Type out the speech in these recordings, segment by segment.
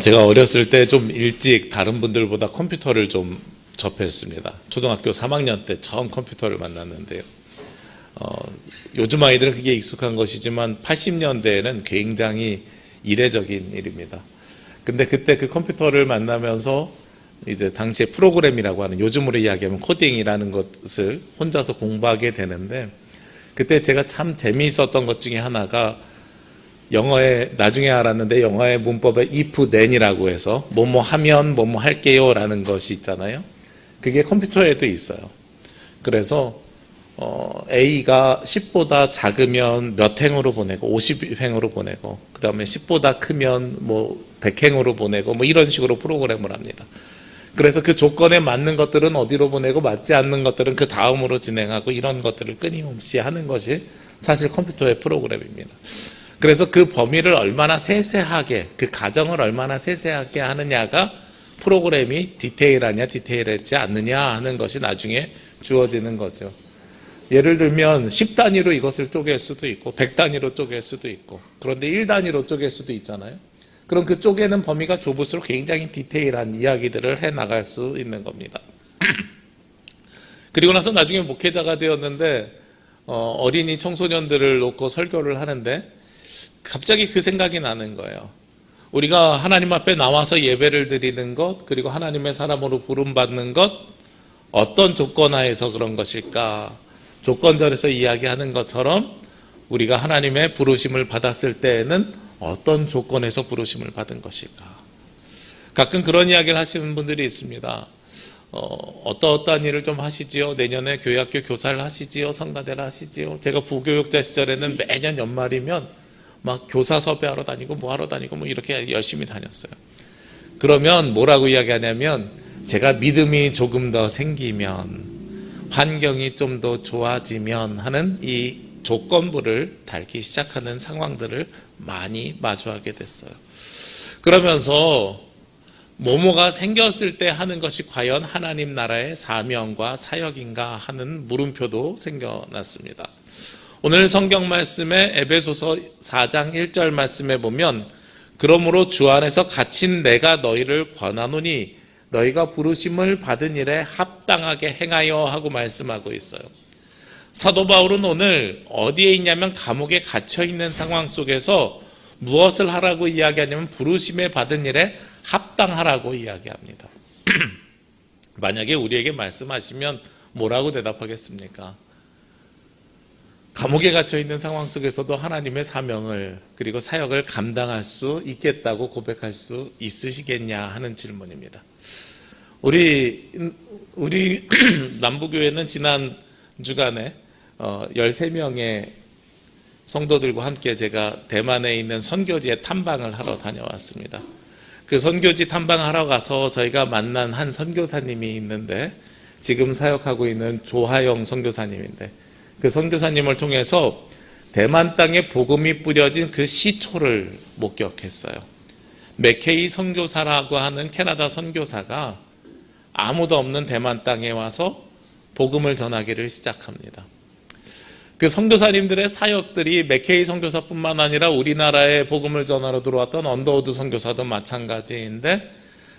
제가 어렸을 때 좀 일찍 다른 분들보다 컴퓨터를 좀 접했습니다. 초등학교 3학년 때 처음 컴퓨터를 만났는데요. 요즘 아이들은 그게 익숙한 것이지만 80년대에는 굉장히 이례적인 일입니다. 근데 그때 그 컴퓨터를 만나면서 이제 당시에 프로그램이라고 하는, 요즘으로 이야기하면 코딩이라는 것을 혼자서 공부하게 되는데, 그때 제가 참 재미있었던 것 중에 하나가, 영어에 나중에 알았는데 영어의 문법에 if then이라고 해서 뭐뭐 하면 뭐뭐 할게요 라는 것이 있잖아요. 그게 컴퓨터에도 있어요. 그래서 A가 10보다 작으면 몇 행으로 보내고 50행으로 보내고, 그 다음에 10보다 크면 뭐 100행으로 보내고, 뭐 이런 식으로 프로그램을 합니다. 그래서 그 조건에 맞는 것들은 어디로 보내고 맞지 않는 것들은 그 다음으로 진행하고, 이런 것들을 끊임없이 하는 것이 사실 컴퓨터의 프로그램입니다. 그래서 그 범위를 얼마나 세세하게, 그 가정을 얼마나 세세하게 하느냐가 프로그램이 디테일하냐 디테일하지 않느냐 하는 것이 나중에 주어지는 거죠. 예를 들면 10단위로 이것을 쪼갤 수도 있고 100단위로 쪼갤 수도 있고, 그런데 1단위로 쪼갤 수도 있잖아요. 그럼 그 쪼개는 범위가 좁을수록 굉장히 디테일한 이야기들을 해나갈 수 있는 겁니다. 그리고 나서 나중에 목회자가 되었는데 어린이 청소년들을 놓고 설교를 하는데 갑자기 그 생각이 나는 거예요. 우리가 하나님 앞에 나와서 예배를 드리는 것, 그리고 하나님의 사람으로 부름받는 것, 어떤 조건 하에서 그런 것일까? 조건절에서 이야기하는 것처럼 우리가 하나님의 부르심을 받았을 때에는 어떤 조건에서 부르심을 받은 것일까? 가끔 그런 이야기를 하시는 분들이 있습니다. 어떠한 일을 좀 하시지요? 내년에 교회학교 교사를 하시지요? 성가대를 하시지요? 제가 부교육자 시절에는 매년 연말이면 막 교사 섭외하러 다니고 뭐 하러 다니고 뭐 이렇게 열심히 다녔어요. 그러면 뭐라고 이야기하냐면, 제가 믿음이 조금 더 생기면, 환경이 좀 더 좋아지면 하는 이 조건부를 달기 시작하는 상황들을 많이 마주하게 됐어요. 그러면서 뭐뭐가 생겼을 때 하는 것이 과연 하나님 나라의 사명과 사역인가 하는 물음표도 생겨났습니다. 오늘 성경 말씀에 에베소서 4장 1절 말씀에 보면, 그러므로 주 안에서 갇힌 내가 너희를 권하노니 너희가 부르심을 받은 일에 합당하게 행하여 하고 말씀하고 있어요. 사도 바울은 오늘 어디에 있냐면 감옥에 갇혀 있는 상황 속에서 무엇을 하라고 이야기하냐면 부르심에 받은 일에 합당하라고 이야기합니다. 만약에 우리에게 말씀하시면 뭐라고 대답하겠습니까? 감옥에 갇혀 있는 상황 속에서도 하나님의 사명을, 그리고 사역을 감당할 수 있겠다고 고백할 수 있으시겠냐 하는 질문입니다. 우리 남부교회는 지난 주간에 13명의 성도들과 함께 제가 대만에 있는 선교지에 탐방을 하러 다녀왔습니다. 그 선교지 탐방하러 가서 저희가 만난 한 선교사님이 있는데, 지금 사역하고 있는 조하영 선교사님인데, 그 선교사님을 통해서 대만 땅에 복음이 뿌려진 그 시초를 목격했어요. 맥케이 선교사라고 하는 캐나다 선교사가 아무도 없는 대만 땅에 와서 복음을 전하기를 시작합니다. 그 선교사님들의 사역들이 맥케이 선교사뿐만 아니라 우리나라에 복음을 전하러 들어왔던 언더우드 선교사도 마찬가지인데,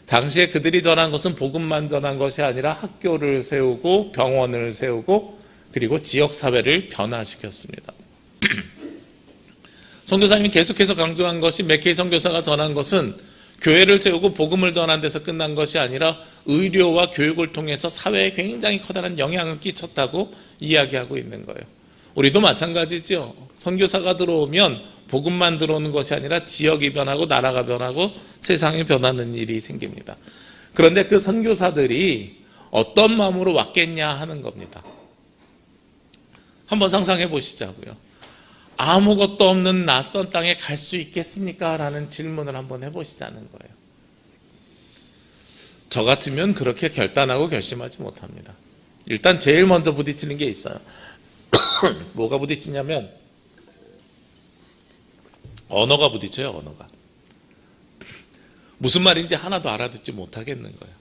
당시에 그들이 전한 것은 복음만 전한 것이 아니라 학교를 세우고 병원을 세우고 그리고 지역사회를 변화시켰습니다. 선교사님이 계속해서 강조한 것이, 맥케이 선교사가 전한 것은 교회를 세우고 복음을 전한 데서 끝난 것이 아니라 의료와 교육을 통해서 사회에 굉장히 커다란 영향을 끼쳤다고 이야기하고 있는 거예요. 우리도 마찬가지죠. 선교사가 들어오면 복음만 들어오는 것이 아니라 지역이 변하고 나라가 변하고 세상이 변하는 일이 생깁니다. 그런데 그 선교사들이 어떤 마음으로 왔겠냐 하는 겁니다. 한번 상상해 보시자고요. 아무것도 없는 낯선 땅에 갈 수 있겠습니까? 라는 질문을 한번 해보시자는 거예요. 저 같으면 그렇게 결단하고 결심하지 못합니다. 일단 제일 먼저 부딪히는 게 있어요. 뭐가 부딪히냐면 언어가 부딪혀요. 언어가. 무슨 말인지 하나도 알아듣지 못하겠는 거예요.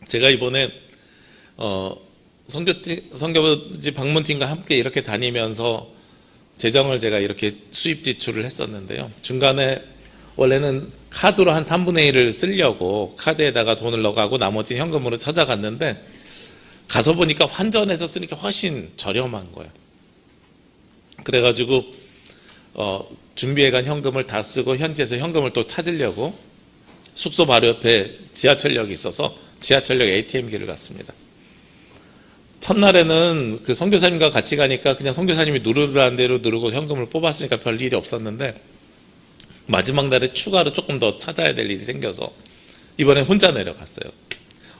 제가 이번에 선교지 방문팀과 함께 이렇게 다니면서 재정을 제가 이렇게 수입 지출을 했었는데요. 중간에 원래는 카드로 한 3분의 1을 쓰려고 카드에다가 돈을 넣어가고 나머지 현금으로 찾아갔는데 가서 보니까 환전해서 쓰니까 훨씬 저렴한 거예요. 그래가지고 준비해간 현금을 다 쓰고 현지에서 현금을 또 찾으려고 숙소 바로 옆에 지하철역이 있어서 지하철역 ATM기를 갔습니다. 첫날에는 그 선교사님과 같이 가니까 그냥 선교사님이 누르라는 대로 누르고 현금을 뽑았으니까 별 일이 없었는데 마지막 날에 추가로 조금 더 찾아야 될 일이 생겨서 이번에 혼자 내려갔어요.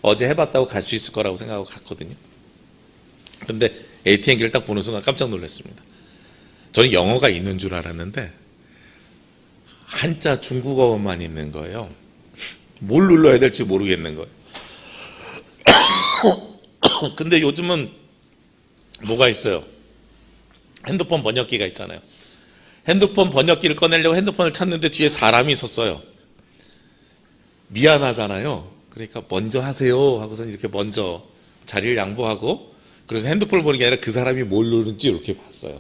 어제 해봤다고 갈 수 있을 거라고 생각하고 갔거든요. 근데 ATM기를 딱 보는 순간 깜짝 놀랐습니다. 저는 영어가 있는 줄 알았는데 한자 중국어만 있는 거예요. 뭘 눌러야 될지 모르겠는 거예요. 근데 요즘은 뭐가 있어요? 핸드폰 번역기가 있잖아요. 핸드폰 번역기를 꺼내려고 핸드폰을 찾는데 뒤에 사람이 있었어요. 미안하잖아요. 그러니까 먼저 하세요 하고서 이렇게 먼저 자리를 양보하고, 그래서 핸드폰을 보는 게 아니라 그 사람이 뭘 누르는지 이렇게 봤어요.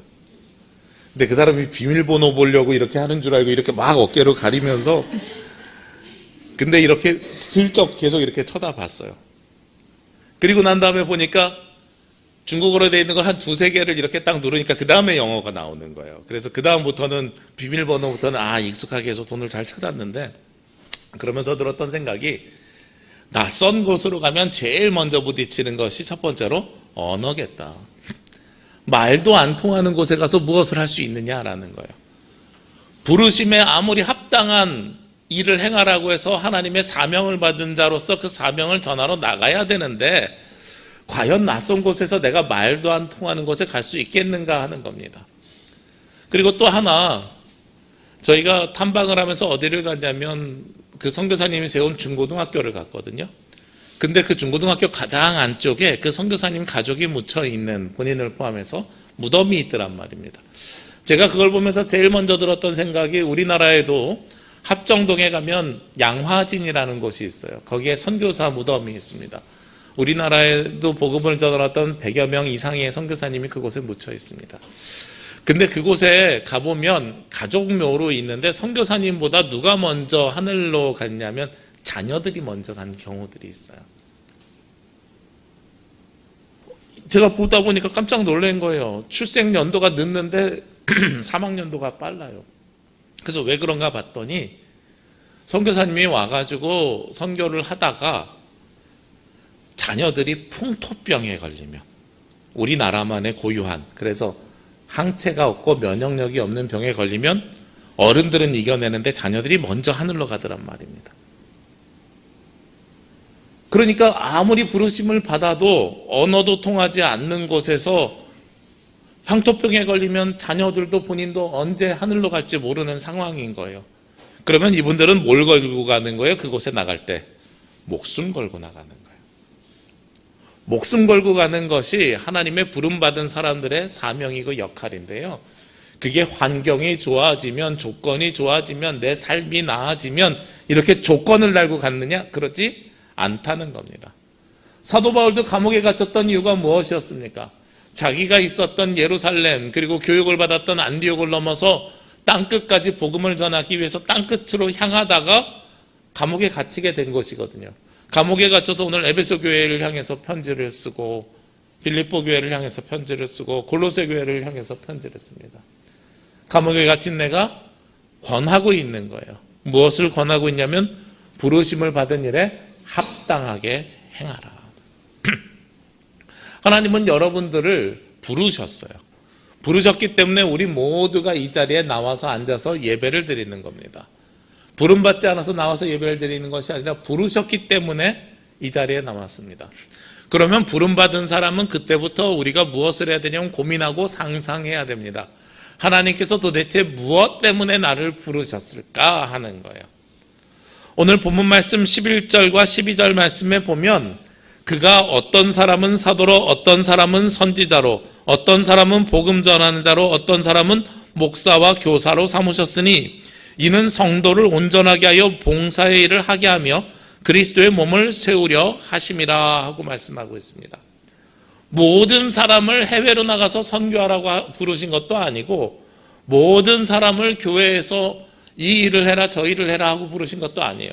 근데 그 사람이 비밀번호 보려고 이렇게 하는 줄 알고 이렇게 막 어깨로 가리면서, 근데 이렇게 슬쩍 계속 이렇게 쳐다봤어요. 그리고 난 다음에 보니까 중국어로 되어 있는 걸 한 두세 개를 이렇게 딱 누르니까 그 다음에 영어가 나오는 거예요. 그래서 그 다음부터는 비밀번호부터는 익숙하게 해서 돈을 잘 찾았는데, 그러면서 들었던 생각이 낯선 곳으로 가면 제일 먼저 부딪히는 것이 첫 번째로 언어겠다. 말도 안 통하는 곳에 가서 무엇을 할 수 있느냐라는 거예요. 부르심에 아무리 합당한 일을 행하라고 해서 하나님의 사명을 받은 자로서 그 사명을 전하러 나가야 되는데 과연 낯선 곳에서 내가 말도 안 통하는 곳에 갈 수 있겠는가 하는 겁니다. 그리고 또 하나, 저희가 탐방을 하면서 어디를 갔냐면 그 선교사님이 세운 중고등학교를 갔거든요. 근데 그 중고등학교 가장 안쪽에 그 선교사님 가족이 묻혀 있는, 본인을 포함해서 무덤이 있더란 말입니다. 제가 그걸 보면서 제일 먼저 들었던 생각이, 우리나라에도 합정동에 가면 양화진이라는 곳이 있어요. 거기에 선교사 무덤이 있습니다. 우리나라에도 복음을 전하던 100여 명 이상의 선교사님이 그곳에 묻혀 있습니다. 근데 그곳에 가보면 가족묘로 있는데 선교사님보다 누가 먼저 하늘로 갔냐면 자녀들이 먼저 간 경우들이 있어요. 제가 보다 보니까 깜짝 놀란 거예요. 출생 연도가 늦는데 사망 연도가 빨라요. 그래서 왜 그런가 봤더니 선교사님이 와가지고 선교를 하다가 자녀들이 풍토병에 걸리면, 우리나라만의 고유한, 그래서 항체가 없고 면역력이 없는 병에 걸리면 어른들은 이겨내는데 자녀들이 먼저 하늘로 가더란 말입니다. 그러니까 아무리 부르심을 받아도 언어도 통하지 않는 곳에서 향토병에 걸리면 자녀들도 본인도 언제 하늘로 갈지 모르는 상황인 거예요. 그러면 이분들은 뭘 걸고 가는 거예요? 그곳에 나갈 때 목숨 걸고 나가는 거예요. 목숨 걸고 가는 것이 하나님의 부름받은 사람들의 사명이고 역할인데요. 그게 환경이 좋아지면, 조건이 좋아지면, 내 삶이 나아지면 이렇게 조건을 달고 갔느냐? 그렇지 않다는 겁니다. 사도 바울도 감옥에 갇혔던 이유가 무엇이었습니까? 자기가 있었던 예루살렘, 그리고 교육을 받았던 안디옥을 넘어서 땅끝까지 복음을 전하기 위해서 땅끝으로 향하다가 감옥에 갇히게 된 것이거든요. 감옥에 갇혀서 오늘 에베소 교회를 향해서 편지를 쓰고, 빌립보 교회를 향해서 편지를 쓰고, 골로새 교회를 향해서 편지를 씁니다. 감옥에 갇힌 내가 권하고 있는 거예요. 무엇을 권하고 있냐면 부르심을 받은 일에 합당하게 행하라. 하나님은 여러분들을 부르셨어요. 부르셨기 때문에 우리 모두가 이 자리에 나와서 앉아서 예배를 드리는 겁니다. 부름받지 않아서 나와서 예배를 드리는 것이 아니라 부르셨기 때문에 이 자리에 나왔습니다. 그러면 부름받은 사람은 그때부터 우리가 무엇을 해야 되냐면 고민하고 상상해야 됩니다. 하나님께서 도대체 무엇 때문에 나를 부르셨을까 하는 거예요. 오늘 본문 말씀 11절과 12절 말씀에 보면 그가 어떤 사람은 사도로, 어떤 사람은 선지자로, 어떤 사람은 복음 전하는 자로, 어떤 사람은 목사와 교사로 삼으셨으니 이는 성도를 온전하게 하여 봉사의 일을 하게 하며 그리스도의 몸을 세우려 하심이라 하고 말씀하고 있습니다. 모든 사람을 해외로 나가서 선교하라고 부르신 것도 아니고 모든 사람을 교회에서 이 일을 해라 저 일을 해라 하고 부르신 것도 아니에요.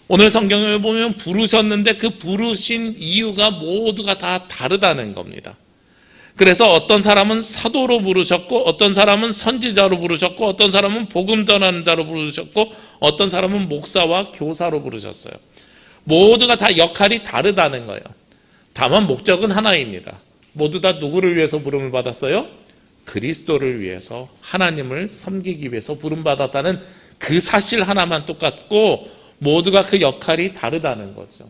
오늘 성경을 보면 부르셨는데 그 부르신 이유가 모두가 다 다르다는 겁니다. 그래서 어떤 사람은 사도로 부르셨고, 어떤 사람은 선지자로 부르셨고, 어떤 사람은 복음 전하는 자로 부르셨고, 어떤 사람은 목사와 교사로 부르셨어요. 모두가 다 역할이 다르다는 거예요. 다만 목적은 하나입니다. 모두 다 누구를 위해서 부름을 받았어요? 그리스도를 위해서, 하나님을 섬기기 위해서 부름받았다는 그 사실 하나만 똑같고 모두가 그 역할이 다르다는 거죠.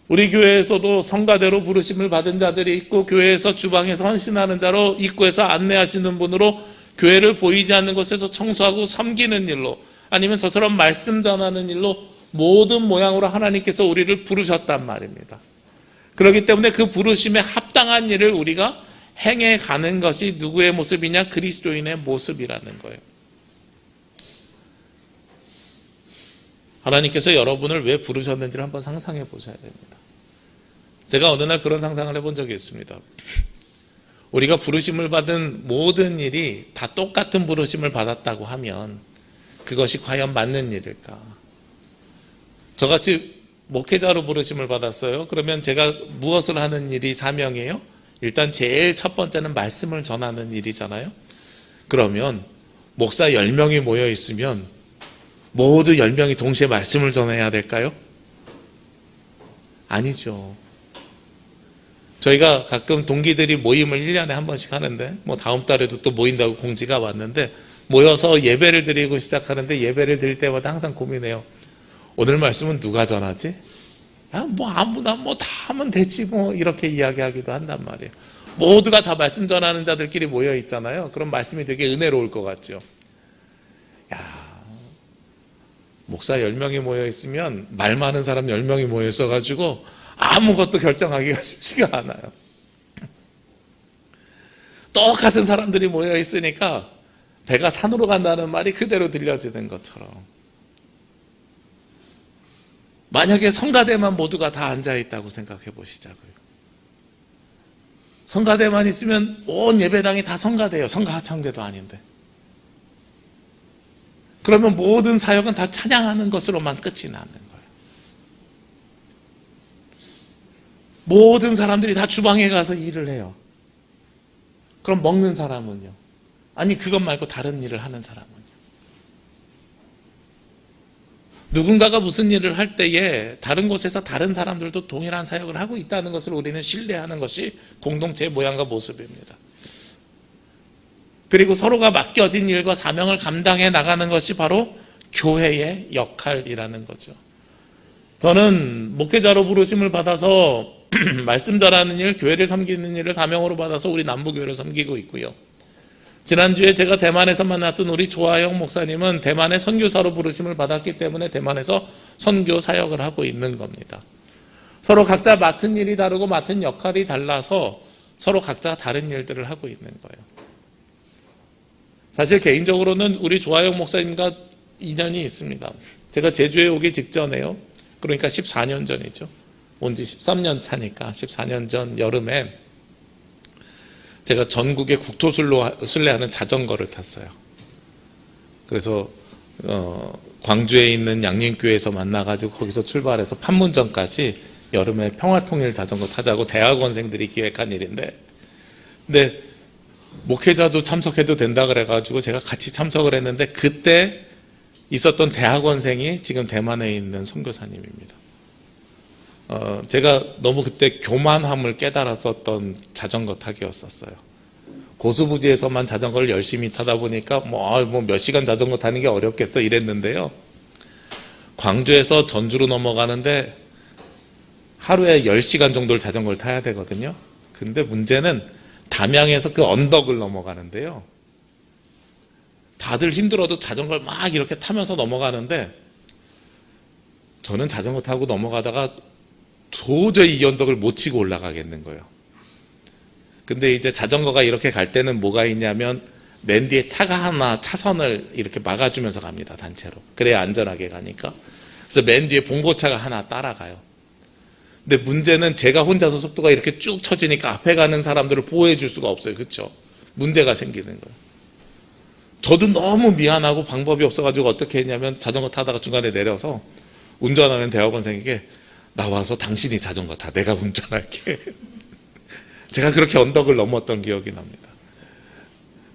우리 교회에서도 성가대로 부르심을 받은 자들이 있고, 교회에서 주방에서 헌신하는 자로, 입구에서 안내하시는 분으로, 교회를 보이지 않는 곳에서 청소하고 섬기는 일로, 아니면 저처럼 말씀 전하는 일로 모든 모양으로 하나님께서 우리를 부르셨단 말입니다. 그렇기 때문에 그 부르심에 합당한 일을 우리가 행해가는 것이 누구의 모습이냐? 그리스도인의 모습이라는 거예요. 하나님께서 여러분을 왜 부르셨는지를 한번 상상해 보셔야 됩니다. 제가 어느 날 그런 상상을 해본 적이 있습니다. 우리가 부르심을 받은 모든 일이 다 똑같은 부르심을 받았다고 하면 그것이 과연 맞는 일일까? 저같이 목회자로 부르심을 받았어요. 그러면 제가 무엇을 하는 일이 사명이에요? 일단 제일 첫 번째는 말씀을 전하는 일이잖아요. 그러면 목사 10명이 모여 있으면 모두 10명이 동시에 말씀을 전해야 될까요? 아니죠. 저희가 가끔 동기들이 모임을 1년에 한 번씩 하는데, 다음 달에도 또 모인다고 공지가 왔는데, 모여서 예배를 드리고 시작하는데, 예배를 드릴 때마다 항상 고민해요. 오늘 말씀은 누가 전하지? 아무나 다 하면 되지 이렇게 이야기하기도 한단 말이에요. 모두가 다 말씀 전하는 자들끼리 모여 있잖아요. 그럼 말씀이 되게 은혜로울 것 같죠. 목사 10명이 모여 있으면 말 많은 사람 10명이 모여 있어가지고 아무것도 결정하기가 쉽지가 않아요. 똑같은 사람들이 모여 있으니까 배가 산으로 간다는 말이 그대로 들려지는 것처럼, 만약에 성가대만 모두가 다 앉아있다고 생각해 보시자고요. 성가대만 있으면 온 예배당이 다 성가대예요. 성가하청대도 아닌데. 그러면 모든 사역은 다 찬양하는 것으로만 끝이 나는 거예요. 모든 사람들이 다 주방에 가서 일을 해요. 그럼 먹는 사람은요? 아니, 그것 말고 다른 일을 하는 사람은요? 누군가가 무슨 일을 할 때에 다른 곳에서 다른 사람들도 동일한 사역을 하고 있다는 것을 우리는 신뢰하는 것이 공동체의 모양과 모습입니다. 그리고 서로가 맡겨진 일과 사명을 감당해 나가는 것이 바로 교회의 역할이라는 거죠. 저는 목회자로 부르심을 받아서 말씀 전하는 일, 교회를 섬기는 일을 사명으로 받아서 우리 남부교회를 섬기고 있고요. 지난주에 제가 대만에서 만났던 우리 조하영 목사님은 대만의 선교사로 부르심을 받았기 때문에 대만에서 선교 사역을 하고 있는 겁니다. 서로 각자 맡은 일이 다르고 맡은 역할이 달라서 서로 각자 다른 일들을 하고 있는 거예요. 사실 개인적으로는 우리 조하영 목사님과 인연이 있습니다. 제가 제주에 오기 직전에요. 그러니까 14년 전이죠. 온 지 13년 차니까 14년 전 여름에 제가 전국의 국토순례하는 자전거를 탔어요. 그래서 광주에 있는 양림교회에서 만나가지고 거기서 출발해서 판문점까지 여름에 평화통일 자전거 타자고 대학원생들이 기획한 일인데, 근데 목회자도 참석해도 된다 그래가지고 제가 같이 참석을 했는데, 그때 있었던 대학원생이 지금 대만에 있는 선교사님입니다. 제가 너무 그때 교만함을 깨달았었던 자전거 타기였었어요. 고수부지에서만 자전거를 열심히 타다 보니까 몇 시간 자전거 타는 게 어렵겠어 이랬는데요. 광주에서 전주로 넘어가는데 하루에 10시간 정도를 자전거를 타야 되거든요. 근데 문제는 담양에서 그 언덕을 넘어가는데요. 다들 힘들어도 자전거를 막 이렇게 타면서 넘어가는데, 저는 자전거 타고 넘어가다가 도저히 이 언덕을 못 치고 올라가겠는 거예요. 근데 이제 자전거가 이렇게 갈 때는 뭐가 있냐면 맨 뒤에 차가 하나 차선을 이렇게 막아주면서 갑니다. 단체로. 그래야 안전하게 가니까. 그래서 맨 뒤에 봉고차가 하나 따라가요. 근데 문제는 제가 혼자서 속도가 이렇게 쭉 쳐지니까 앞에 가는 사람들을 보호해 줄 수가 없어요. 그렇죠? 문제가 생기는 거예요. 저도 너무 미안하고 방법이 없어가지고 어떻게 했냐면 자전거 타다가 중간에 내려서 운전하는 대학원생에게 나와서 당신이 자전거 타, 내가 운전할게. 제가 그렇게 언덕을 넘었던 기억이 납니다.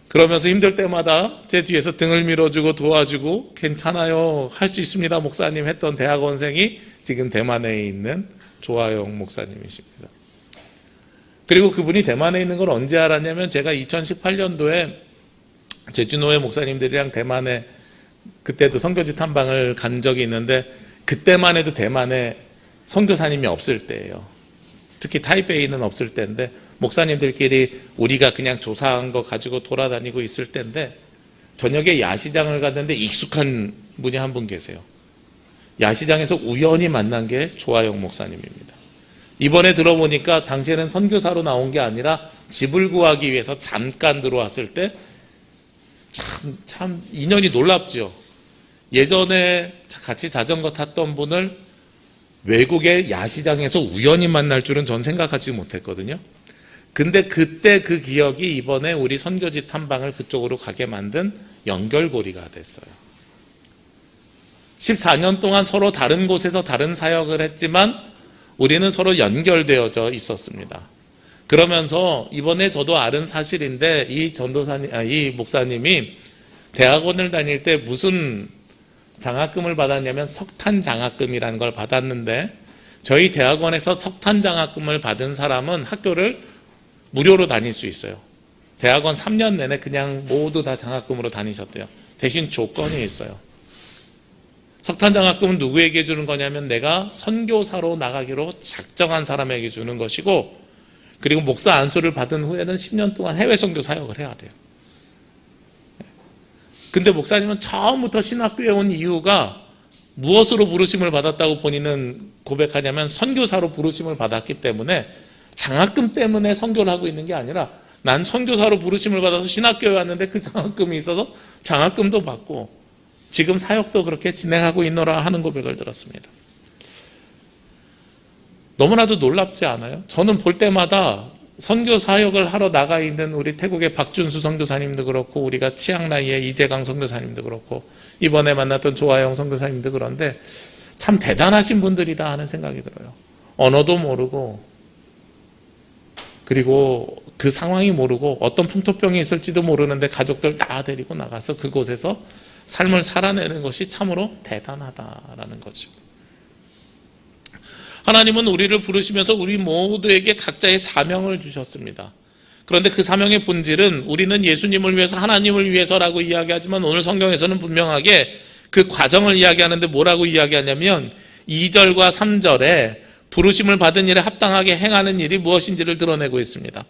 그러면서 힘들 때마다 제 뒤에서 등을 밀어주고 도와주고 괜찮아요, 할 수 있습니다 목사님 했던 대학원생이 지금 대만에 있는 조아영 목사님이십니다. 그리고 그분이 대만에 있는 걸 언제 알았냐면 제가 2018년도에 제주노회 목사님들이랑 대만에 그때도 선교지 탐방을 간 적이 있는데 그때만 해도 대만에 선교사님이 없을 때예요. 특히 타이베이는 없을 때인데 목사님들끼리 우리가 그냥 조사한 거 가지고 돌아다니고 있을 때인데 저녁에 야시장을 갔는데 익숙한 분이 한 분 계세요. 야시장에서 우연히 만난 게 조아영 목사님입니다. 이번에 들어보니까 당시에는 선교사로 나온 게 아니라 집을 구하기 위해서 잠깐 들어왔을 때 참 인연이 놀랍죠. 예전에 같이 자전거 탔던 분을 외국의 야시장에서 우연히 만날 줄은 전 생각하지 못했거든요. 근데 그때 그 기억이 이번에 우리 선교지 탐방을 그쪽으로 가게 만든 연결고리가 됐어요. 14년 동안 서로 다른 곳에서 다른 사역을 했지만 우리는 서로 연결되어져 있었습니다. 그러면서 이번에 저도 아는 사실인데 이 목사님이 대학원을 다닐 때 무슨 장학금을 받았냐면 석탄 장학금이라는 걸 받았는데 저희 대학원에서 석탄 장학금을 받은 사람은 학교를 무료로 다닐 수 있어요. 대학원 3년 내내 그냥 모두 다 장학금으로 다니셨대요. 대신 조건이 있어요. 석탄 장학금은 누구에게 주는 거냐면 내가 선교사로 나가기로 작정한 사람에게 주는 것이고 그리고 목사 안수를 받은 후에는 10년 동안 해외 선교 사역을 해야 돼요. 근데 목사님은 처음부터 신학교에 온 이유가 무엇으로 부르심을 받았다고 본인은 고백하냐면 선교사로 부르심을 받았기 때문에 장학금 때문에 선교를 하고 있는 게 아니라 난 선교사로 부르심을 받아서 신학교에 왔는데 그 장학금이 있어서 장학금도 받고 지금 사역도 그렇게 진행하고 있노라 하는 고백을 들었습니다. 너무나도 놀랍지 않아요? 저는 볼 때마다 선교 사역을 하러 나가 있는 우리 태국의 박준수 선교사님도 그렇고 우리가 치앙라이의 이재강 선교사님도 그렇고 이번에 만났던 조아영 선교사님도 그런데 참 대단하신 분들이다 하는 생각이 들어요. 언어도 모르고 그리고 그 상황이 모르고 어떤 풍토병이 있을지도 모르는데 가족들 다 데리고 나가서 그곳에서 삶을 살아내는 것이 참으로 대단하다라는 거죠. 하나님은 우리를 부르시면서 우리 모두에게 각자의 사명을 주셨습니다. 그런데 그 사명의 본질은 우리는 예수님을 위해서 하나님을 위해서라고 이야기하지만 오늘 성경에서는 분명하게 그 과정을 이야기하는데 뭐라고 이야기하냐면 2절과 3절에 부르심을 받은 일에 합당하게 행하는 일이 무엇인지를 드러내고 있습니다.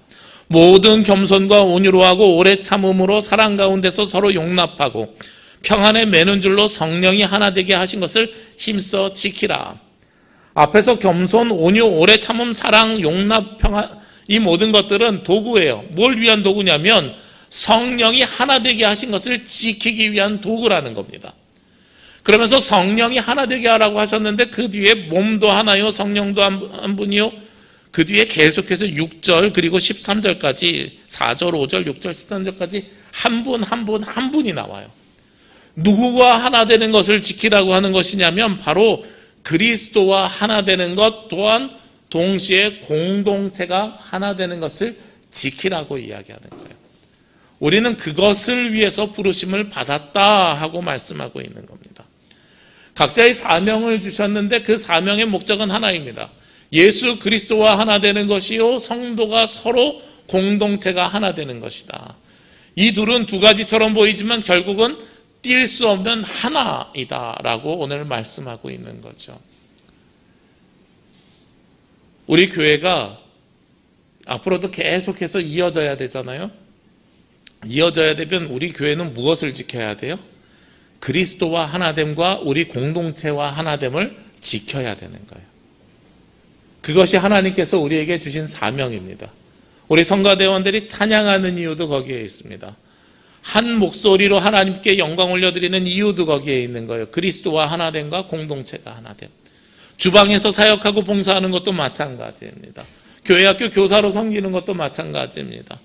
모든 겸손과 온유로 하고 오래 참음으로 사랑 가운데서 서로 용납하고 평안에 매는 줄로 성령이 하나 되게 하신 것을 힘써 지키라. 앞에서 겸손, 온유, 오래 참음, 사랑, 용납, 평안 이 모든 것들은 도구예요. 뭘 위한 도구냐면 성령이 하나 되게 하신 것을 지키기 위한 도구라는 겁니다. 그러면서 성령이 하나 되게 하라고 하셨는데 그 뒤에 몸도 하나요, 성령도 한 분이요. 그 뒤에 계속해서 6절 그리고 13절까지 4절, 5절, 6절, 13절까지 한 분이 나와요. 누구와 하나 되는 것을 지키라고 하는 것이냐면 바로 그리스도와 하나 되는 것 또한 동시에 공동체가 하나 되는 것을 지키라고 이야기하는 거예요. 우리는 그것을 위해서 부르심을 받았다 하고 말씀하고 있는 겁니다. 각자의 사명을 주셨는데 그 사명의 목적은 하나입니다. 예수 그리스도와 하나 되는 것이요 성도가 서로 공동체가 하나 되는 것이다. 이 둘은 두 가지처럼 보이지만 결국은 뗄 수 없는 하나이다라고 오늘 말씀하고 있는 거죠. 우리 교회가 앞으로도 계속해서 이어져야 되잖아요. 이어져야 되면 우리 교회는 무엇을 지켜야 돼요? 그리스도와 하나됨과 우리 공동체와 하나됨을 지켜야 되는 거예요. 그것이 하나님께서 우리에게 주신 사명입니다. 우리 성가대원들이 찬양하는 이유도 거기에 있습니다. 한 목소리로 하나님께 영광 올려드리는 이유도 거기에 있는 거예요. 그리스도와 하나됨과 공동체가 하나됨. 주방에서 사역하고 봉사하는 것도 마찬가지입니다. 교회 학교 교사로 섬기는 것도 마찬가지입니다.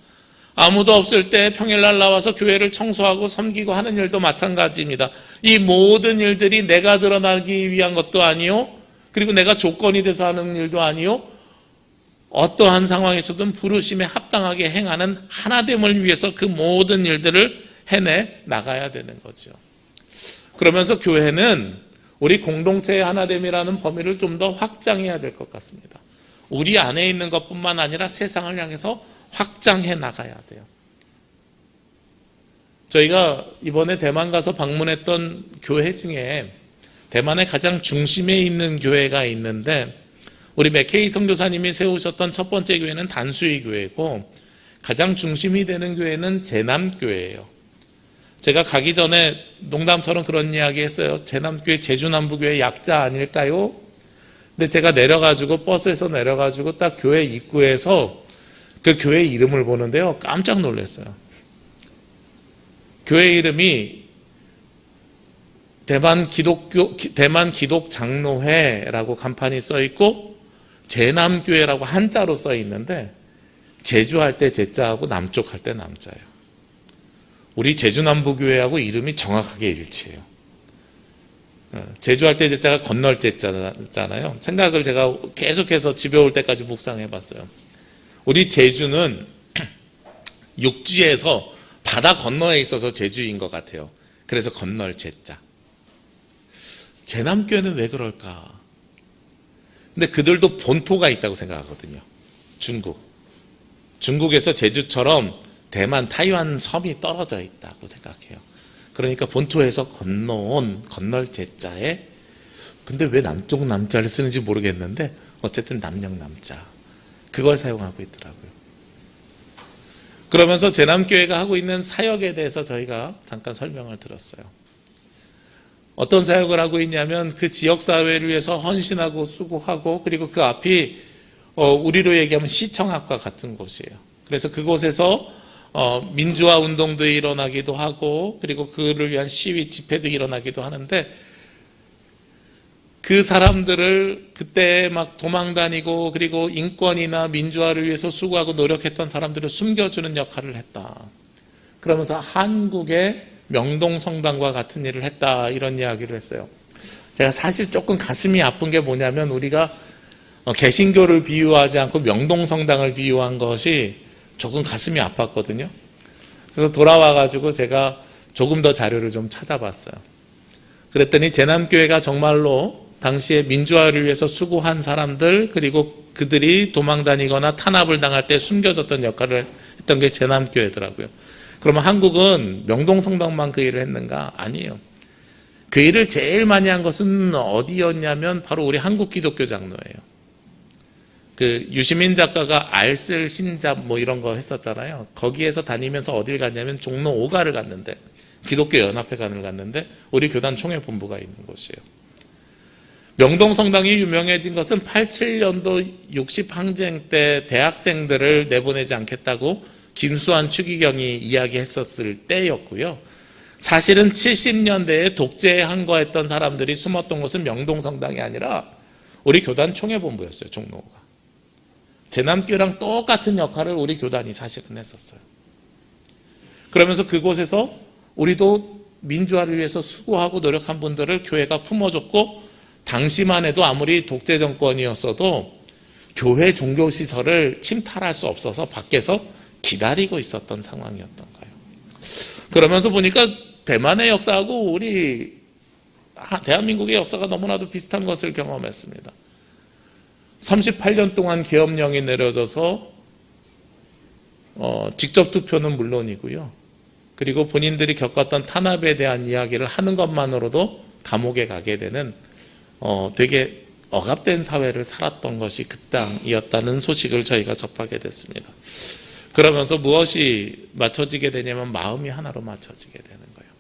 아무도 없을 때 평일날 나와서 교회를 청소하고 섬기고 하는 일도 마찬가지입니다. 이 모든 일들이 내가 드러나기 위한 것도 아니요, 그리고 내가 조건이 돼서 하는 일도 아니요, 어떠한 상황에서든 부르심에 합당하게 행하는 하나됨을 위해서 그 모든 일들을 해내 나가야 되는 거죠. 그러면서 교회는 우리 공동체의 하나됨이라는 범위를 좀 더 확장해야 될 것 같습니다. 우리 안에 있는 것뿐만 아니라 세상을 향해서 확장해 나가야 돼요. 저희가 이번에 대만 가서 방문했던 교회 중에 대만의 가장 중심에 있는 교회가 있는데, 우리 맥케이 선교사님이 세우셨던 첫 번째 교회는 단수의 교회고, 가장 중심이 되는 교회는 제남교회예요. 제가 가기 전에 농담처럼 그런 이야기 했어요. 제남교회, 제주남부교회 약자 아닐까요? 근데 제가 내려가지고, 버스에서 내려가지고 딱 교회 입구에서 그 교회 이름을 보는데요, 깜짝 놀랐어요. 교회 이름이 대만 기독장로회라고 간판이 써 있고, 제남교회라고 한자로 써 있는데, 제주할 때 제자하고 남쪽 할 때 남자예요. 우리 제주남부교회하고 이름이 정확하게 일치해요. 제주할 때 제자가 건널 제자잖아요. 생각을 제가 계속해서 집에 올 때까지 묵상해 봤어요. 우리 제주는 육지에서 바다 건너에 있어서 제주인 것 같아요. 그래서 건널 제자. 제남교회는 왜 그럴까? 근데 그들도 본토가 있다고 생각하거든요. 중국에서 제주처럼 대만, 타이완 섬이 떨어져 있다고 생각해요. 그러니까 본토에서 건너온 건널 제자에, 근데 왜 남쪽 남자를 쓰는지 모르겠는데 어쨌든 남녘 남자, 그걸 사용하고 있더라고요. 그러면서 제남교회가 하고 있는 사역에 대해서 저희가 잠깐 설명을 들었어요. 어떤 사역을 하고 있냐면, 그 지역사회를 위해서 헌신하고 수고하고, 그리고 그 앞이 우리로 얘기하면 시청학과 같은 곳이에요. 그래서 그곳에서 민주화 운동도 일어나기도 하고, 그리고 그를 위한 시위 집회도 일어나기도 하는데, 그 사람들을 그때 막 도망다니고, 그리고 인권이나 민주화를 위해서 수고하고 노력했던 사람들을 숨겨주는 역할을 했다. 그러면서 한국의 명동성당과 같은 일을 했다, 이런 이야기를 했어요. 제가 사실 조금 가슴이 아픈 게 뭐냐면, 우리가 개신교를 비유하지 않고 명동성당을 비유한 것이 조금 가슴이 아팠거든요. 그래서 돌아와가지고 제가 조금 더 자료를 좀 찾아봤어요. 그랬더니 제남교회가 정말로 당시에 민주화를 위해서 수고한 사람들, 그리고 그들이 도망다니거나 탄압을 당할 때 숨겨졌던 역할을 했던 게 제남교회더라고요. 그러면 한국은 명동성당만 그 일을 했는가? 아니에요. 그 일을 제일 많이 한 것은 어디였냐면 바로 우리 한국기독교장로예요. 그 유시민 작가가 알쓸 신잡 뭐 이런 거 했었잖아요. 거기에서 다니면서 어딜 갔냐면 종로 5가를 갔는데, 기독교 연합회관을 갔는데 우리 교단 총회본부가 있는 곳이에요. 명동성당이 유명해진 것은 87년도 60항쟁 때 대학생들을 내보내지 않겠다고 김수환 추기경이 이야기했었을 때였고요. 사실은 70년대에 독재에 항거했던 사람들이 숨었던 곳은 명동성당이 아니라 우리 교단 총회본부였어요. 종로가. 제남교랑 똑같은 역할을 우리 교단이 사실은 했었어요. 그러면서 그곳에서 우리도 민주화를 위해서 수고하고 노력한 분들을 교회가 품어줬고, 당시만 해도 아무리 독재 정권이었어도 교회 종교시설을 침탈할 수 없어서 밖에서 기다리고 있었던 상황이었던 거예요. 그러면서 보니까 대만의 역사하고 우리 대한민국의 역사가 너무나도 비슷한 것을 경험했습니다. 38년 동안 계엄령이 내려져서 직접 투표는 물론이고요. 그리고 본인들이 겪었던 탄압에 대한 이야기를 하는 것만으로도 감옥에 가게 되는 되게 억압된 사회를 살았던 것이 그 땅이었다는 소식을 저희가 접하게 됐습니다. 그러면서 무엇이 맞춰지게 되냐면 마음이 하나로 맞춰지게 되는 거예요.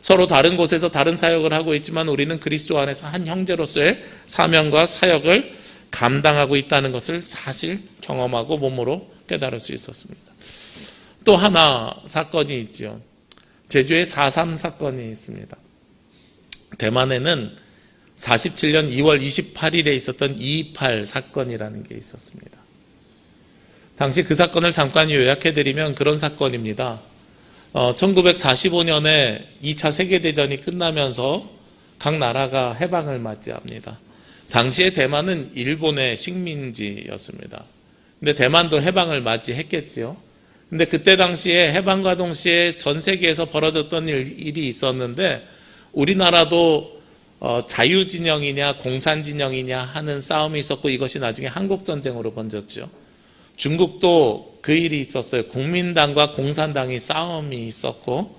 서로 다른 곳에서 다른 사역을 하고 있지만 우리는 그리스도 안에서 한 형제로서의 사명과 사역을 감당하고 있다는 것을 사실 경험하고 몸으로 깨달을 수 있었습니다. 또 하나 사건이 있죠. 제주에 4.3 사건이 있습니다. 대만에는 47년 2월 28일에 있었던 2.28 사건이라는 게 있었습니다. 당시 그 사건을 잠깐 요약해드리면 그런 사건입니다. 1945년에 2차 세계대전이 끝나면서 각 나라가 해방을 맞이합니다. 당시에 대만은 일본의 식민지였습니다. 근데 대만도 해방을 맞이했겠지요. 근데 그때 당시에 해방과 동시에 전 세계에서 벌어졌던 일이 있었는데 우리나라도 자유진영이냐 공산진영이냐 하는 싸움이 있었고 이것이 나중에 한국전쟁으로 번졌죠. 중국도 그 일이 있었어요. 국민당과 공산당이 싸움이 있었고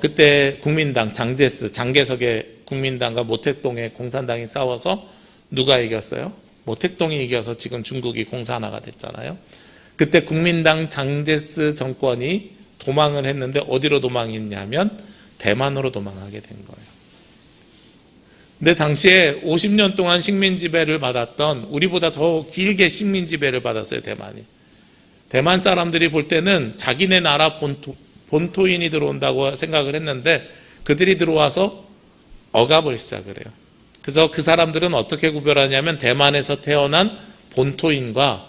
그때 국민당 장개석의 국민당과 모택동의 공산당이 싸워서 누가 이겼어요? 모택동이 이겨서 지금 중국이 공산화가 됐잖아요. 그때 국민당 장제스 정권이 도망을 했는데 어디로 도망했냐면 대만으로 도망하게 된 거예요. 근데 당시에 50년 동안 식민지배를 받았던, 우리보다 더 길게 식민지배를 받았어요, 대만이. 대만 사람들이 볼 때는 자기네 나라 본토인이 들어온다고 생각을 했는데 그들이 들어와서 억압을 시작을 해요. 그래서 그 사람들은 어떻게 구별하냐면 대만에서 태어난 본토인과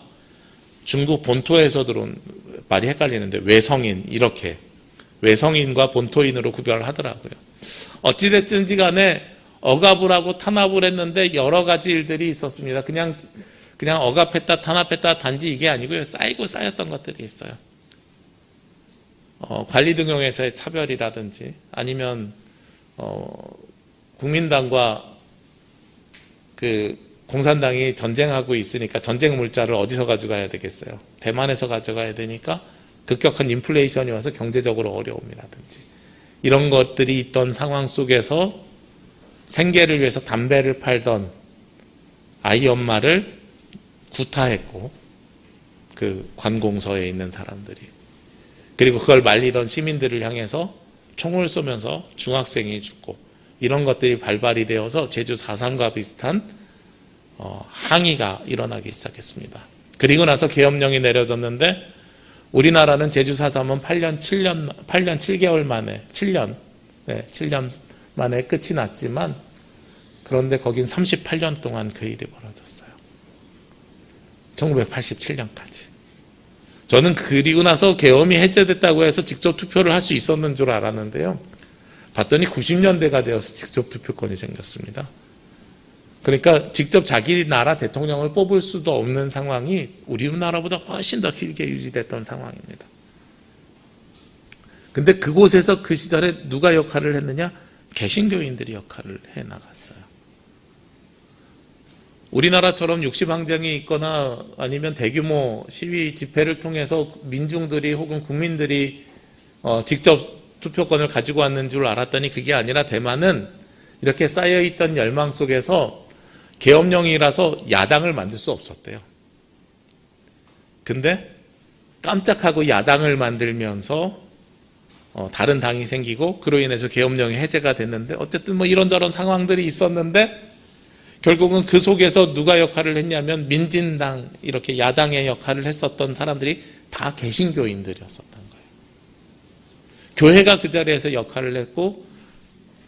중국 본토에서 들어온, 말이 헷갈리는데 외성인, 이렇게 외성인과 본토인으로 구별을 하더라고요. 어찌됐든지 간에 억압을 하고 탄압을 했는데 여러 가지 일들이 있었습니다. 그냥 억압했다 탄압했다 단지 이게 아니고요. 쌓이고 쌓였던 것들이 있어요. 관리 등용에서의 차별이라든지 아니면 국민당과 그 공산당이 전쟁하고 있으니까 전쟁 물자를 어디서 가져가야 되겠어요? 대만에서 가져가야 되니까 급격한 인플레이션이 와서 경제적으로 어려움이라든지 이런 것들이 있던 상황 속에서 생계를 위해서 담배를 팔던 아이 엄마를 구타했고 그 관공서에 있는 사람들이, 그리고 그걸 말리던 시민들을 향해서 총을 쏘면서 중학생이 죽고 이런 것들이 발발이 되어서 제주 4.3과 비슷한 항의가 일어나기 시작했습니다. 그리고 나서 계엄령이 내려졌는데 우리나라는 제주 4.3은 8년 7개월 만에 7년 만에 끝이 났지만 그런데 거긴 38년 동안 그 일이 벌어졌어요. 1987년까지. 저는 그리고 나서 계엄이 해제됐다고 해서 직접 투표를 할 수 있었는 줄 알았는데요. 봤더니 90년대가 되어서 직접 투표권이 생겼습니다. 그러니까 직접 자기 나라 대통령을 뽑을 수도 없는 상황이 우리나라보다 훨씬 더 길게 유지됐던 상황입니다. 근데 그곳에서 그 시절에 누가 역할을 했느냐? 개신교인들이 역할을 해나갔어요. 우리나라처럼 육시방정이 있거나 아니면 대규모 시위 집회를 통해서 민중들이 혹은 국민들이 직접 투표권을 가지고 왔는 줄 알았더니 그게 아니라 대만은 이렇게 쌓여있던 열망 속에서 계엄령이라서 야당을 만들 수 없었대요. 근데 깜짝하고 야당을 만들면서 다른 당이 생기고 그로 인해서 계엄령이 해제가 됐는데 어쨌든 뭐 이런저런 상황들이 있었는데 결국은 그 속에서 누가 역할을 했냐면 민진당, 이렇게 야당의 역할을 했었던 사람들이 다 개신교인들이었었던 거예요. 교회가 그 자리에서 역할을 했고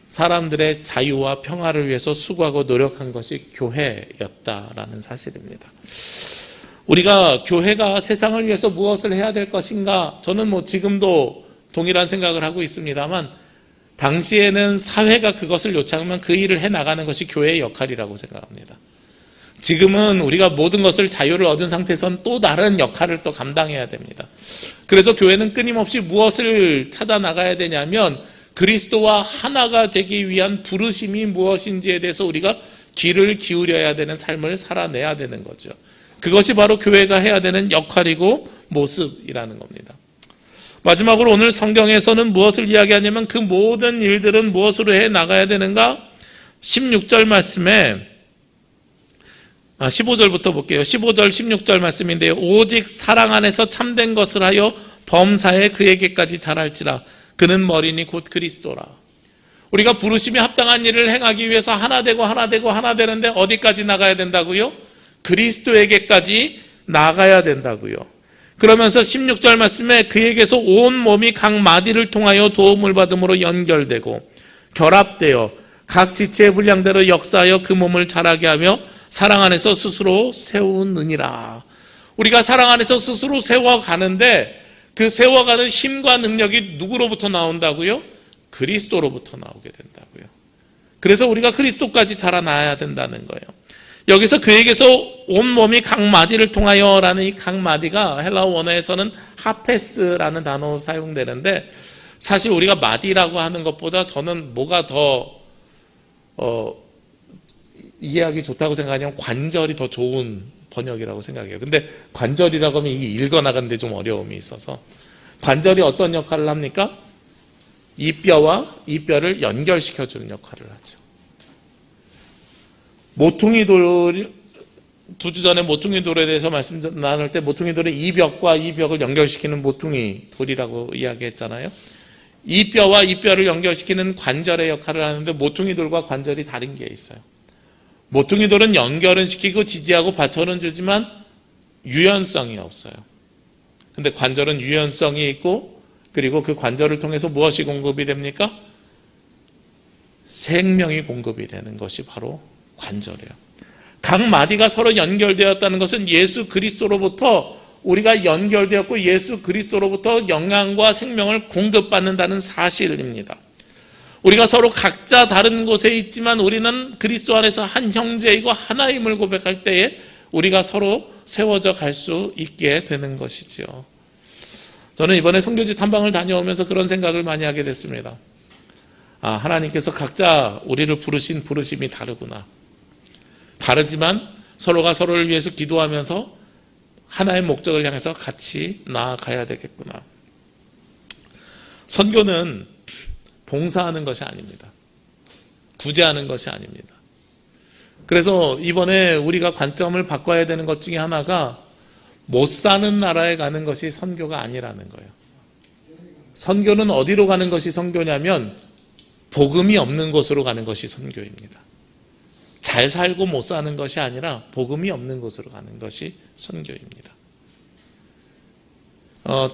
사람들의 자유와 평화를 위해서 수고하고 노력한 것이 교회였다라는 사실입니다. 우리가 교회가 세상을 위해서 무엇을 해야 될 것인가? 저는 뭐 지금도 동일한 생각을 하고 있습니다만 당시에는 사회가 그것을 요청하면 그 일을 해나가는 것이 교회의 역할이라고 생각합니다. 지금은 우리가 모든 것을 자유를 얻은 상태에서는 또 다른 역할을 또 감당해야 됩니다. 그래서 교회는 끊임없이 무엇을 찾아 나가야 되냐면 그리스도와 하나가 되기 위한 부르심이 무엇인지에 대해서 우리가 귀를 기울여야 되는 삶을 살아내야 되는 거죠. 그것이 바로 교회가 해야 되는 역할이고 모습이라는 겁니다. 마지막으로 오늘 성경에서는 무엇을 이야기하냐면 그 모든 일들은 무엇으로 해 나가야 되는가? 16절 말씀에 15절부터 볼게요. 15절 16절 말씀인데요. 오직 사랑 안에서 참된 것을 하여 범사에 그에게까지 자랄지라. 그는 머리니 곧 그리스도라. 우리가 부르심이 합당한 일을 행하기 위해서 하나 되고 하나 되고 하나 되는데 어디까지 나가야 된다고요? 그리스도에게까지 나가야 된다고요. 그러면서 16절 말씀에 그에게서 온 몸이 각 마디를 통하여 도움을 받음으로 연결되고 결합되어 각 지체의 분량대로 역사하여 그 몸을 자라게 하며 사랑 안에서 스스로 세우느니라. 우리가 사랑 안에서 스스로 세워가는데 그 세워가는 힘과 능력이 누구로부터 나온다고요? 그리스도로부터 나오게 된다고요. 그래서 우리가 그리스도까지 자라나야 된다는 거예요. 여기서 그에게서 온 몸이 각 마디를 통하여 라는 이 각 마디가 헬라어 원어에서는 하페스라는 단어 사용되는데, 사실 우리가 마디라고 하는 것보다 저는 뭐가 더 이해하기 좋다고 생각하냐면 관절이 더 좋은 번역이라고 생각해요. 근데 관절이라고 하면 이게 읽어나가는데 좀 어려움이 있어서, 관절이 어떤 역할을 합니까? 이 뼈와 이 뼈를 연결시켜주는 역할을 하죠. 모퉁이돌, 2주 전에 모퉁이돌에 대해서 말씀 나눌 때 모퉁이돌의 이 벽과 이 벽을 연결시키는 모퉁이돌이라고 이야기했잖아요. 이 뼈와 이 뼈를 연결시키는 관절의 역할을 하는데 모퉁이돌과 관절이 다른 게 있어요. 모퉁이돌은 연결은 시키고 지지하고 받쳐는 주지만 유연성이 없어요. 근데 관절은 유연성이 있고, 그리고 그 관절을 통해서 무엇이 공급이 됩니까? 생명이 공급이 되는 것이 바로 관절이에요. 각 마디가 서로 연결되었다는 것은 예수 그리스도로부터 우리가 연결되었고 예수 그리스도로부터 영양과 생명을 공급받는다는 사실입니다. 우리가 서로 각자 다른 곳에 있지만 우리는 그리스도 안에서 한 형제이고 하나임을 고백할 때에 우리가 서로 세워져 갈 수 있게 되는 것이지요. 저는 이번에 선교지 탐방을 다녀오면서 그런 생각을 많이 하게 됐습니다. 하나님께서 각자 우리를 부르신 부르심이 다르구나. 다르지만 서로가 서로를 위해서 기도하면서 하나의 목적을 향해서 같이 나아가야 되겠구나. 선교는 봉사하는 것이 아닙니다. 구제하는 것이 아닙니다. 그래서 이번에 우리가 관점을 바꿔야 되는 것 중에 하나가 못 사는 나라에 가는 것이 선교가 아니라는 거예요. 선교는 어디로 가는 것이 선교냐면 복음이 없는 곳으로 가는 것이 선교입니다. 잘 살고 못 사는 것이 아니라 복음이 없는 곳으로 가는 것이 선교입니다.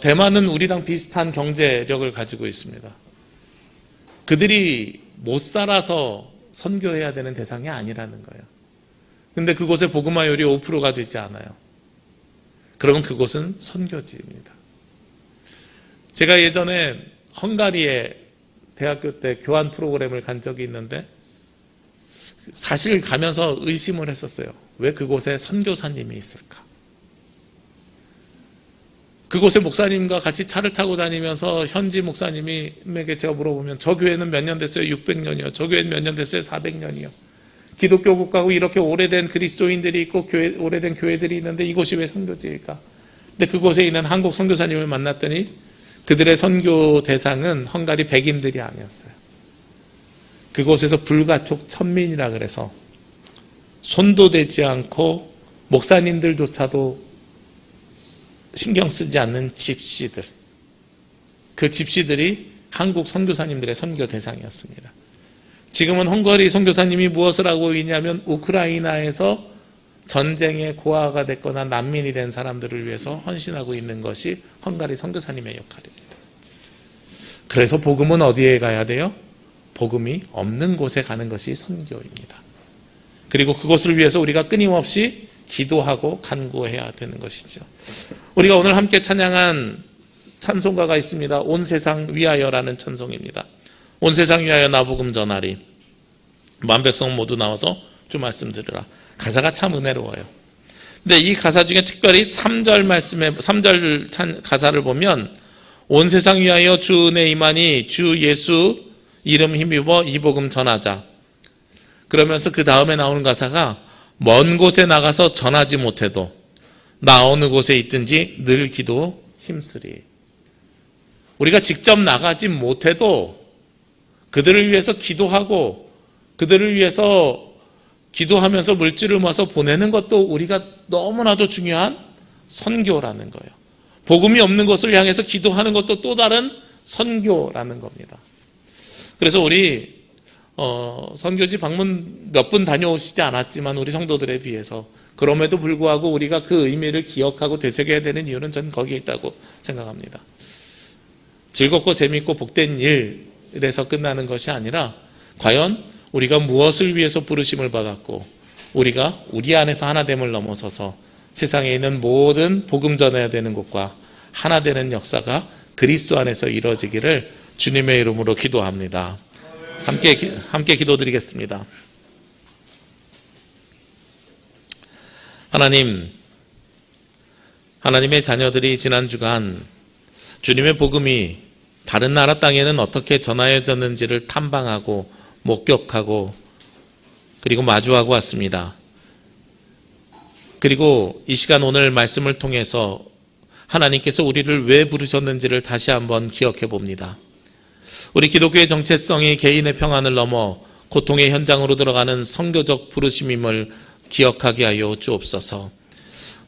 대만은 우리랑 비슷한 경제력을 가지고 있습니다. 그들이 못 살아서 선교해야 되는 대상이 아니라는 거예요. 근데 그곳에 복음화율이 5%가 되지 않아요. 그러면 그곳은 선교지입니다. 제가 예전에 헝가리에 대학교 때 교환 프로그램을 간 적이 있는데 사실 가면서 의심을 했었어요. 왜 그곳에 선교사님이 있을까? 그곳의 목사님과 같이 차를 타고 다니면서 현지 목사님에게 제가 물어보면 저 교회는 몇 년 됐어요? 600년이요. 저 교회는 몇 년 됐어요? 400년이요. 기독교 국가고 이렇게 오래된 그리스도인들이 있고 오래된 교회들이 있는데 이곳이 왜 선교지일까? 근데 그곳에 있는 한국 선교사님을 만났더니 그들의 선교 대상은 헝가리 백인들이 아니었어요. 그곳에서 불가촉 천민이라 그래서 손도 대지 않고 목사님들조차도 신경 쓰지 않는 집시들, 그 집시들이 한국 선교사님들의 선교 대상이었습니다. 지금은 헝가리 선교사님이 무엇을 하고 있냐면 우크라이나에서 전쟁의 고아가 됐거나 난민이 된 사람들을 위해서 헌신하고 있는 것이 헝가리 선교사님의 역할입니다. 그래서 복음은 어디에 가야 돼요? 복음이 없는 곳에 가는 것이 선교입니다. 그리고 그것을 위해서 우리가 끊임없이 기도하고 간구해야 되는 것이죠. 우리가 오늘 함께 찬양한 찬송가가 있습니다. 온 세상 위하여라는 찬송입니다. 온 세상 위하여 나 복음 전하리. 만백성 모두 나와서 주 말씀 들으라. 가사가 참 은혜로워요. 근데 이 가사 중에 특별히 3절 가사를 보면 온 세상 위하여 주 은혜 임하니 주 예수 이름 힘입어 이 복음 전하자. 그러면서 그 다음에 나오는 가사가 먼 곳에 나가서 전하지 못해도 나 어느 곳에 있든지 늘 기도 힘쓰리. 우리가 직접 나가지 못해도 그들을 위해서 기도하고 그들을 위해서 기도하면서 물질을 모아서 보내는 것도 우리가 너무나도 중요한 선교라는 거예요. 복음이 없는 곳을 향해서 기도하는 것도 또 다른 선교라는 겁니다. 그래서 우리 선교지 방문 몇 분 다녀오시지 않았지만 우리 성도들에 비해서 그럼에도 불구하고 우리가 그 의미를 기억하고 되새겨야 되는 이유는 저는 거기에 있다고 생각합니다. 즐겁고 재밌고 복된 일에서 끝나는 것이 아니라 과연 우리가 무엇을 위해서 부르심을 받았고 우리가 우리 안에서 하나됨을 넘어서서 세상에 있는 모든 복음 전해야 되는 곳과 하나 되는 역사가 그리스도 안에서 이루어지기를 주님의 이름으로 기도합니다. 함께 기도드리겠습니다. 하나님의 자녀들이 지난 주간 주님의 복음이 다른 나라 땅에는 어떻게 전하여졌는지를 탐방하고 목격하고 그리고 마주하고 왔습니다. 그리고 이 시간 오늘 말씀을 통해서 하나님께서 우리를 왜 부르셨는지를 다시 한번 기억해 봅니다. 우리 기독교의 정체성이 개인의 평안을 넘어 고통의 현장으로 들어가는 선교적 부르심임을 기억하게 하여 주옵소서.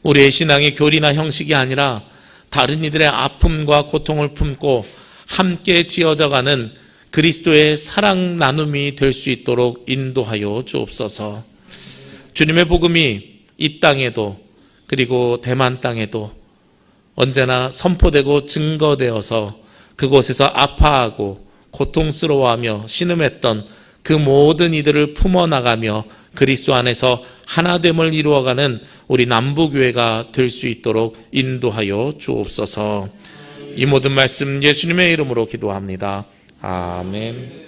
우리의 신앙이 교리나 형식이 아니라 다른 이들의 아픔과 고통을 품고 함께 지어져가는 그리스도의 사랑 나눔이 될 수 있도록 인도하여 주옵소서. 주님의 복음이 이 땅에도 그리고 대만 땅에도 언제나 선포되고 증거되어서 그곳에서 아파하고 고통스러워하며 신음했던 그 모든 이들을 품어나가며 그리스도 안에서 하나됨을 이루어가는 우리 남부교회가 될 수 있도록 인도하여 주옵소서. 이 모든 말씀 예수님의 이름으로 기도합니다. 아멘.